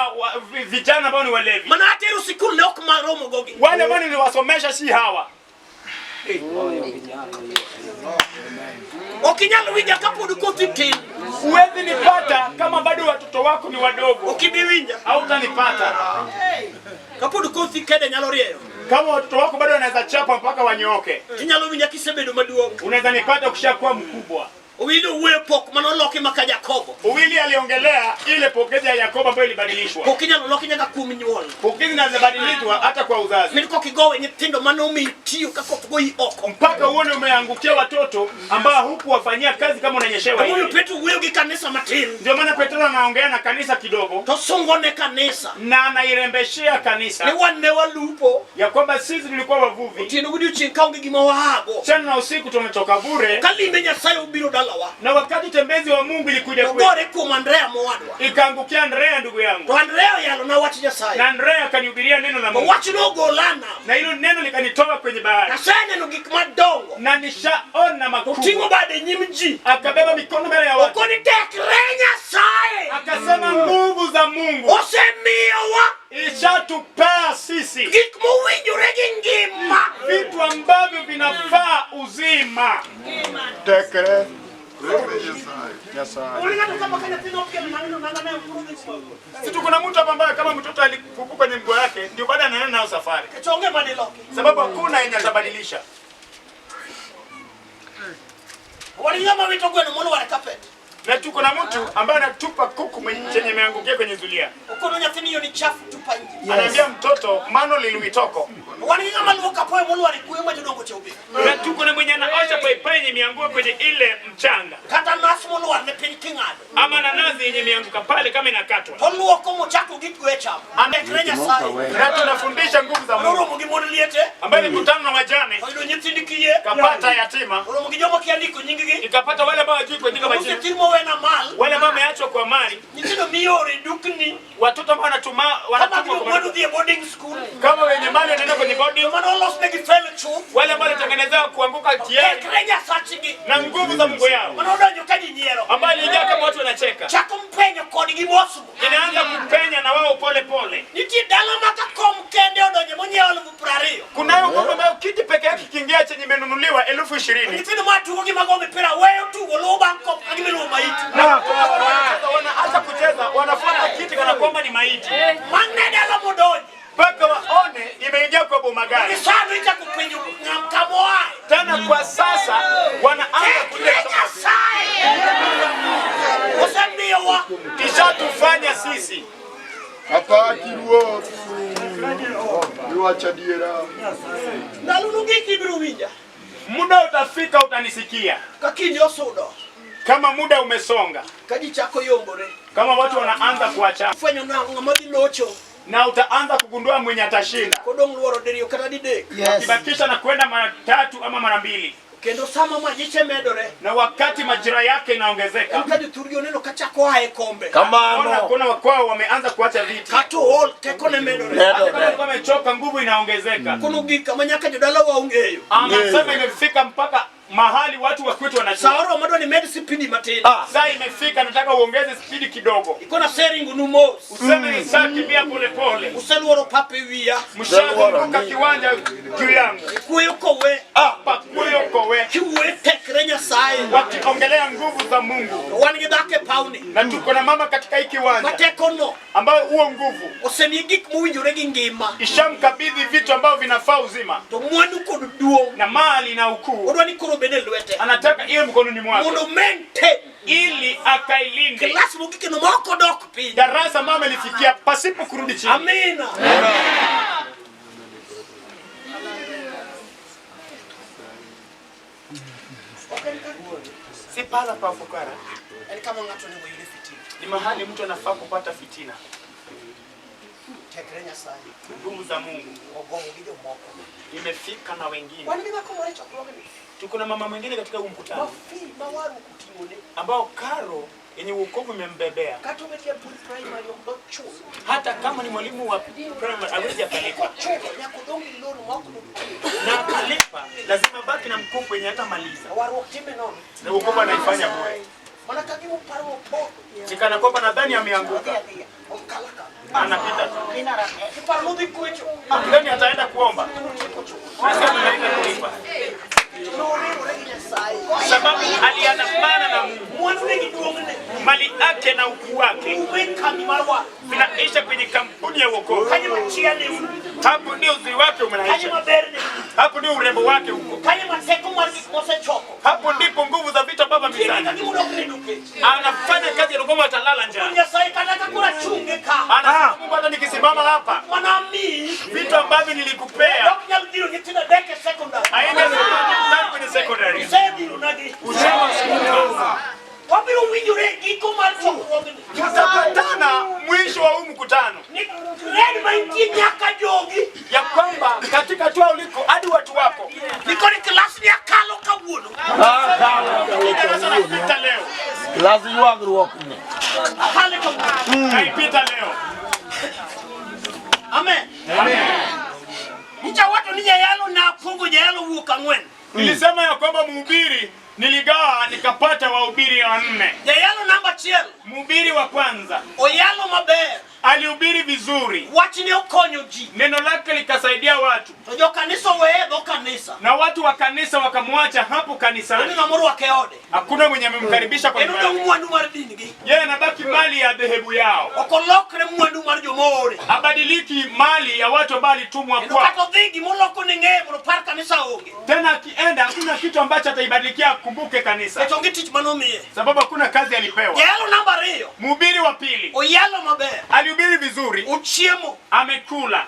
vijana ambao ni walevi. Maana hata ile siku leo kama romo gogi. Wale ambao niliwasomesha si hawa. Okinyalo wija kapodu ko 15. Huwezi nipata kama bado watoto wako ni wadogo. Ukibiwinja au utanipata. Kapodu ko 15 nyalo riyo. Kama watoto wako bado wanaweza chapa mpaka wanyooke. Kinyalo winja kisebedo maduong'. Unaweza nipata ukishakuwa mkubwa. Uwili uwe pok manoloki maka Yakobo. Uwili aliongelea ile pokezi ya Yakobo ambayo ilibadilishwa. Pokinyalo loki nyaka kuminyuol. Pokezi inabadilishwa hata kwa uzazi. Miliko kigowe nyithindo manomi tiyo kakofugo hii oko. Mpaka uone umeangukia watoto ambao huku wafanyia kazi kama unanyeshewa hivi. Mungu Petro uwe ugi kanisa matini. Ndio maana Petro anaongea na kanisa kidogo. Tosongone kanisa. Na anairembeshea kanisa. Ni wane walupo. Ya kwamba sisi tulikuwa wavuvi. Tino gudi uchinkaungi gima wahago. Chana na usiku tumetoka bure. Kalime Nyasaye ubiro dalawa. Na wakati tembezi wa Mungu ilikuja kwetu. Gore kwa Andrea mwadwa. Ikaangukia Andrea ndugu yangu. To Andrea yalo na wati Nyasaye. Na Andrea akanihubiria neno la Mungu. Wachi no golana. Na hilo neno likanitoa kwenye bahari. Nyasaye no gikmadongo. Na nishaona makubwa. Utingo bade nyimji. Akabeba mikono mbele ya watu. Okoni tekrenya sae. Akasema nguvu za Mungu. Osemio tekre. Situ kuna mtu hapa ambaye kama mtoto alifufuka kwenye mguu yake ndio baada anaenda nayo safari. Sababu hakuna yenye atabadilisha. Na tuko na mtu ambaye anatupa kuku chenye imeangukia kwenye zulia. Anaambia mtoto mano liliwitoko. Na tuko na mwenye anaosha paipai yenye imeanguka kwenye ile mchanga. Ama nanasi yenye imeanguka pale kama inakatwa. Na tunafundisha nguvu za Mungu. Ambaye ni kutana na wajane. Kapata yatima. Ikapata wale ambao hawajui kuandika majina. Wale ambao wameachwa kwa mali. Watoto ambao wanatumwa boarding school. Kama wenye mali wanaenda kwenye boarding. Wale ambao wanatengenezewa kuanguka jiani. Na nguvu za Mungu yao. Ambao ilijaa kama watu wanacheka. Inaanza kupenya na wao pole pole. Kunayo ngombe ambayo kiti peke yake kiingia chenye imenunuliwa 20,000. Na wanaacha kucheza, wanafuata kiti kana kwamba ni maiti. Paka waone imeingia kwa boma gani. Tena kwa sasa wanaanza kuleta kisha tufanya sisi. Hapa kiruo. Niwacha diera. Muda utafika utanisikia. Kama muda umesonga. Kama watu wanaanza kuacha. Na utaanza kugundua mwenye atashinda. Ukibakisha na kwenda mara 3 ama mara 2. Na wakati majira yake inaongezeka. Kuna wakwao wameanza kuacha viti. Wamechoka, nguvu inaongezeka. Anasema imefika mpaka mahali watu wa kwetu wanajua. Sasa imefika nataka uongeze speed kidogo. Useme ni saa kimbia pole pole. Mshazunguka kiwanja juu yangu. Pakuyokowe. Wakiongelea nguvu za Mungu. Na tuko na mama katika hiki kiwanja. Ambayo huo nguvu. Ishamkabidhi vitu ambavyo vinafaa uzima. Na mali na ukuu. Anataka iwe mkononi mwake. Ili akailinde. Darasa mama ilifikia pasipo kurudi chini. Amina. Si pala pa fukara. Ni mahali mtu anafaa kupata fitina. Nguvu za Mungu. Imefika na wengine. Tuko na mama mwingine katika huu mkutano. Ambao karo yenye wokovu imembebea. Hata kama ni mwalimu wa primary hawezi akalipa. Na akalipa lazima baki na mkopo yenye hata maliza. Na wokovu anaifanya bure. Jikana kwamba nadhani ameanguka. Anapita tu. Ndani ataenda kuomba. Nasema anaenda kulipa. Sababu aliandamana na Mungu. Mali yake na ukuu wake vinaisha kwenye kampuni ya wokovu. Hapo ndio uzuri wake umeisha. Hapo ndio urembo wake huko. Hapo ndipo nguvu za vita baba mizani. Anafanya kazi ya ngoma atalala njaa. Anasema Mungu hata nikisimama hapa. Vitu ambavyo nilikupea. Aende kwenye secondary. Usema tutapatana mwisho wa huu mkutano. Ya kwamba katika toa uliko hadi watu wako. Lazima wagruok ni. Haipita leo. Amen. Amen. Nicha watu nije yalo na fungu yalo wuka ngwen. Nilisema ya kwamba mhubiri niligawa nikapata wahubiri 4. Ya yalo namba 1. Mhubiri wa kwanza. O yalo maber. Alihubiri vizuri. Wach ne okonyo ji. Neno lake likasaidia watu. To jo kanisa weye do kanisa. Na watu wa kanisa wakamwacha hapo kanisani. Ndio ng'amoro wakeode. Hakuna mwenye amemkaribisha kwa nyumbani. Ndio mwandu mar dini gi. Yeye anabaki mali ya dhehebu yao. Okolokre mwandu mar jomore. Abadiliki mali ya watu ambao alitumwa kwa. Ndio dhigi moloko ne ng'e par kanisa onge. Tena akienda hakuna kitu ambacho ataibadilikia kumbuke kanisa. Etonge tich manomie. Sababu hakuna kazi alipewa. Yalo namba 2. Mhubiri wa pili. Oyalo maber. Alihubiri vizuri. Uchiemo. Amekula.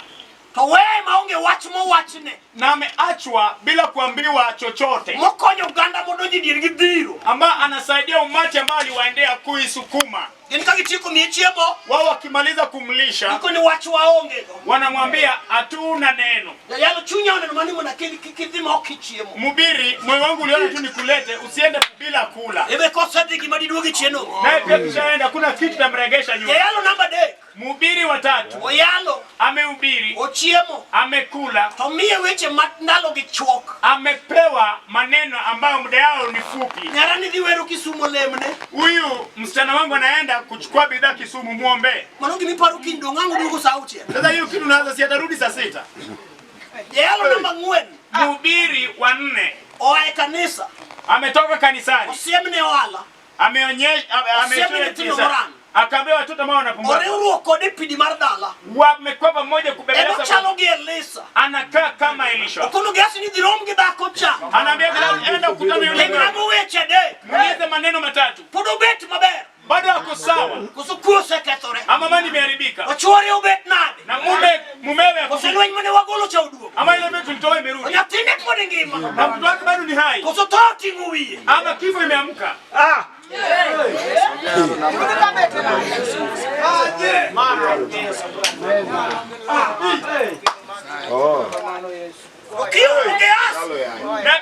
To wewe maonge wach mo wachne. Na ameachwa bila kuambiwa chochote. Mokonyo uganda modonji dir gi dhiro. Amba anasaidia umati ambao aliwaendea kuisukuma. Gitiko michiemo. Wao wakimaliza kumlisha. Niko ni wach waonge. Wanamwambia hatuna neno. Yalo chunya ona mani mona kidhima okichiemo. Mhubiri, moyo wangu uliona tu nikulete, usiende bila kula. Ebe kosa digi madiduogi chieno. Naye pia tushaenda kuna kitu tamregesha nyuma. Yalo namba 3. Mhubiri wa 3. Oyalo. Amehubiri. Ochiemo. Amekula. To miye weche matndalo gi chwok. Amepewa maneno ambayo muda yao ni fupi. Nyarani dhiweru Kisumu lemne. Huyu msichana wangu anaenda kuchukua bidhaa Kisumu, muombe. Manogi miparu kindo ngangu dugo sauti. Sasa hiyo kitu naanza si atarudi saa 6. Yalo namba 4. Mhubiri wa 4. Oae kanisa. Ametoka kanisani. Osiemne wala. Ameonyesha akaambia watoto ambao wanapumzika. Oreuru kode pidi mar dala. Wamekuwa pamoja kubebeleza. Eno chalo gi Elisa. Anakaa kama Elisha. Okono gasi ni dhirom gi dhako cha. Anaambia enda kukutana yule mwana. Ndio weche de. Muulize maneno matatu. Podo bet maber. Bado ako sawa. Kusukuo sekretore. Ama mani imeharibika. Ochori obet nade. Na mumewe ako. Koselwany mane wagolo cha uduo. Ama ile vitu tulitoa imerudi. Nyathine pod ngima. Na mtu wake bado ni hai. Kosototi nguwie. Ama kifo imeamka. Oh. Ukiwa ungeasi. Na